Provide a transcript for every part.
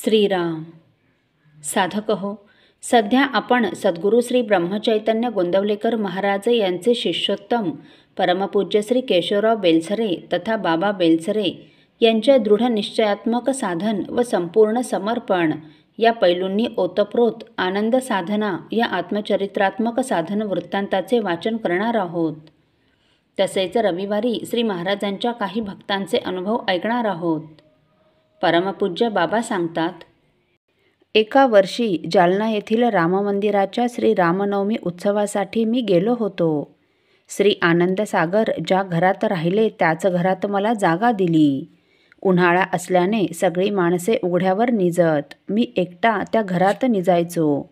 श्रीराम. साधक हो, सध्या आपण सद्गुरू श्री ब्रह्मचैतन्य गोंदवलेकर महाराज यांचे शिष्योत्तम परमपूज्य श्री केशवराव बेलसरे तथा बाबा बेलसरे यांच्या दृढ निश्चयात्मक साधन व संपूर्ण समर्पण या पैलूंनी ओतप्रोत आनंद साधना या आत्मचरित्रात्मक साधन वृत्तांताचे वाचन करणार आहोत. तसेच रविवारी श्री महाराजांच्या काही भक्तांचे अनुभव ऐकणार आहोत. परमपूज्य बाबा सांगतात, एका वर्षी जालना येथील राममंदिराच्या श्री रामनवमी उत्सवासाठी मी गेलो होतो. श्री आनंदसागर ज्या घरात राहिले त्याच घरात मला जागा दिली. उन्हाळा असल्याने सगळी माणसे उघड्यावर निजत. मी एकटा त्या घरात निजायचो.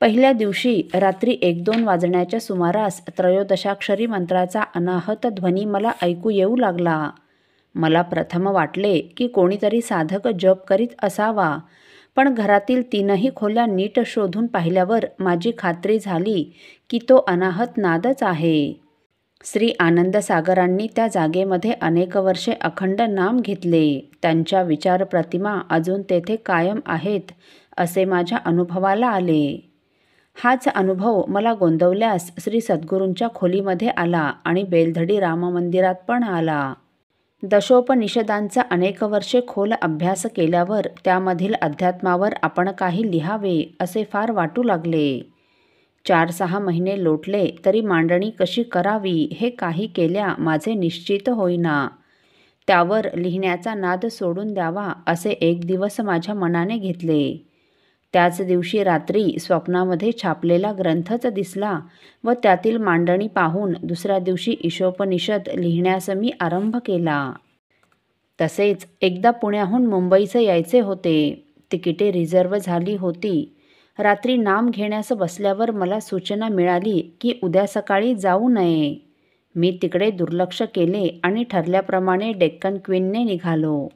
पहिल्या दिवशी रात्री 1-2 वाजण्याच्या सुमारास त्रयोदशाक्षरी मंत्राचा अनाहत ध्वनी मला ऐकू येऊ लागला. मला प्रथम वाटले की कोणीतरी साधक जप करीत असावा, पण घरातील 3ही खोल्या नीट शोधून पाहिल्यावर माझी खात्री झाली की तो अनाहत नादच आहे. श्री आनंदसागरांनी त्या जागेमध्ये अनेक वर्षे अखंड नाम घेतले. त्यांच्या विचार प्रतिमा अजून तेथे कायम आहेत असे माझ्या अनुभवाला आले. हाच अनुभव मला गोंदवल्यास श्री सद्गुरूंच्या खोलीमध्ये आला आणि बेलधडी राममंदिरात पण आला. दशोपनिषदांचा अनेक वर्षे खोल अभ्यास केल्यावर त्यामधील अध्यात्मावर आपण काही लिहावे असे फार वाटू लागले. 4-6 महिने लोटले तरी मांडणी कशी करावी हे काही केल्या माझे निश्चित होईना. त्यावर लिहिण्याचा नाद सोडून द्यावा असे एक दिवस माझ्या मनाने घेतले. त्याच दिवशी रात्री स्वप्नामध्ये छापलेला ग्रंथच दिसला व त्यातील मांडणी पाहून दुसऱ्या दिवशी ईशोपनिषद लिहिण्यास मी आरंभ केला. तसेच एकदा पुण्याहून मुंबईचं यायचे होते. तिकिटे रिझर्व झाली होती. रात्री नाम घेण्यास बसल्यावर मला सूचना मिळाली की उद्या सकाळी जाऊ नये. मी तिकडे दुर्लक्ष केले आणि ठरल्याप्रमाणे डेक्कन क्वीनने निघालो.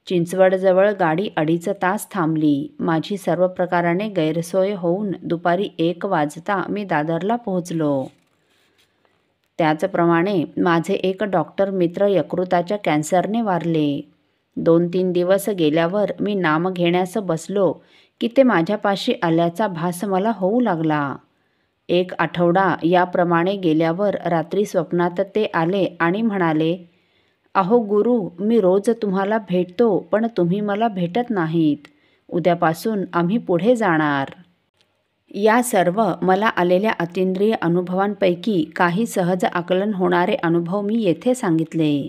चिंचवडजवळ गाडी 2.5 तास थांबली. माझी सर्व प्रकाराने गैरसोय होऊन दुपारी 1 वाजता मी दादरला पोहोचलो. त्याचप्रमाणे माझे एक डॉक्टर मित्र यकृताच्या कॅन्सरने वारले. 2-3 दिवस गेल्यावर मी नाम घेण्यास बसलो की ते माझ्यापाशी आल्याचा भास मला होऊ लागला. 1 आठवडा याप्रमाणे गेल्यावर रात्री स्वप्नात ते आले आणि म्हणाले, अहो गुरु, मी रोज तुम्हाला भेटतो पण तुम्ही मला भेटत नाहीत. उद्यापासून आम्ही पुढे जाणार. या सर्व मला आलेल्या अतींद्रिय अनुभवांपैकी काही सहज आकलन होणारे अनुभव मी येथे सांगितले.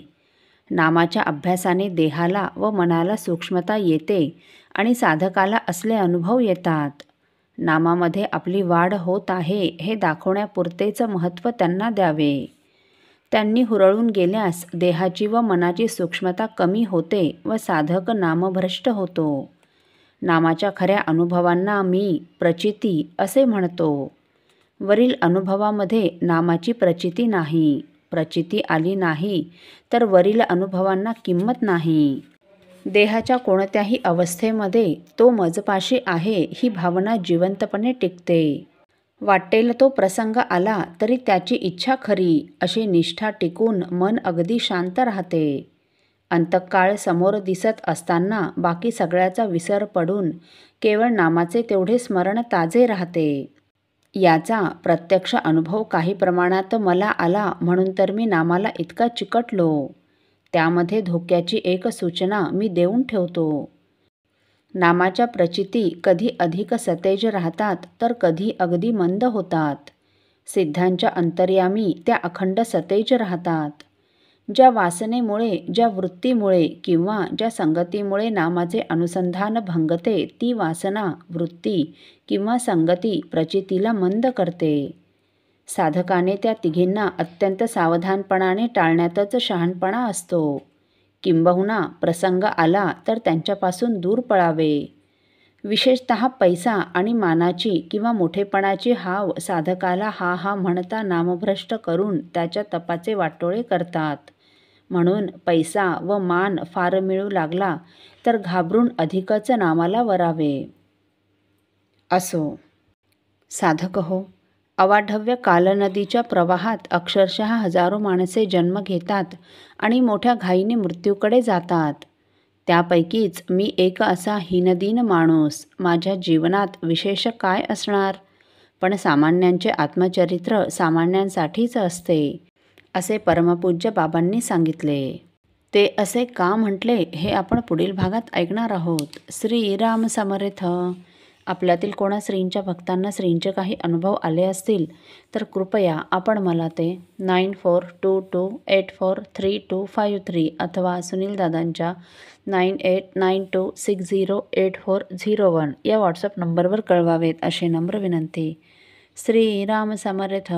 नामाच्या अभ्यासाने देहाला व मनाला सूक्ष्मता येते आणि साधकाला असले अनुभव येतात. नामामध्ये आपली वाढ होत आहे हे दाखवण्यापुरतेच महत्त्व त्यांना द्यावे. त्यांनी हुरळून गेल्यास देहाची व मनाची सूक्ष्मता कमी होते व साधक नामभ्रष्ट होतो. नामाच्या खऱ्या अनुभवांना मी प्रचिती असे म्हणतो. वरील अनुभवामध्ये नामाची प्रचिती नाही. प्रचिती आली नाही तर वरील अनुभवांना किंमत नाही. देहाच्या कोणत्याही अवस्थेमध्ये तो मजपाशी आहे ही भावना जिवंतपणे टिकते. वाटेल तो प्रसंग आला तरी त्याची इच्छा खरी अशी निष्ठा टिकून मन अगदी शांत राहते. अंतकाळ समोर दिसत असताना बाकी सगळ्याचा विसर पडून केवळ नामाचे तेवढे स्मरण ताजे राहते. याचा प्रत्यक्ष अनुभव काही प्रमाणात मला आला म्हणून तर मी नामाला इतका चिकटलो. त्यामध्ये धोक्याची एक सूचना मी देऊन ठेवतो. नामाच्या प्रचिती कधी अधिक सतेज राहतात तर कधी अगदी मंद होतात. सिद्धांच्या अंतर्यामी त्या अखंड सतेज राहतात. ज्या वासनेमुळे, ज्या वृत्तीमुळे किंवा ज्या संगतीमुळे नामाचे अनुसंधान भंगते ती वासना, वृत्ती किंवा संगती प्रचितीला मंद करते. साधकाने त्या तिघींना अत्यंत सावधानपणाने टाळण्यातच शहाणपणा असतो. किंबहुना प्रसंग आला तर त्यांच्यापासून दूर पळावे. विशेषतः पैसा आणि मानाची किंवा मोठेपणाची हाव साधकाला हा हा म्हणता नामभ्रष्ट करून त्याच्या तपाचे वाटोळे करतात. म्हणून पैसा व मान फार मिळू लागला तर घाबरून अधिकच नामाला वरावे. असो. साधक हो, अवाढव्य कालनदीच्या प्रवाहात अक्षरशः हजारो माणसे जन्म घेतात आणि मोठ्या घाईने मृत्यूकडे जातात. त्यापैकीच मी एक असा हीनदीन माणूस. माझ्या जीवनात विशेष काय असणार? पण सामान्यांचे आत्मचरित्र सामान्यांसाठीच असते, असे परमपूज्य बाबांनी सांगितले. ते असे का म्हटले हे आपण पुढील भागात ऐकणार आहोत. श्रीराम समर्थ. आपल्यातील कोणा श्रींच्या भक्तांना श्रींचे काही अनुभव आले असतील तर कृपया आपण मला ते 9422843253 अथवा सुनील दादांच्या 9892608401 या व्हॉट्सअप नंबरवर कळवावेत अशी नम्र विनंती. श्रीराम समर्थ.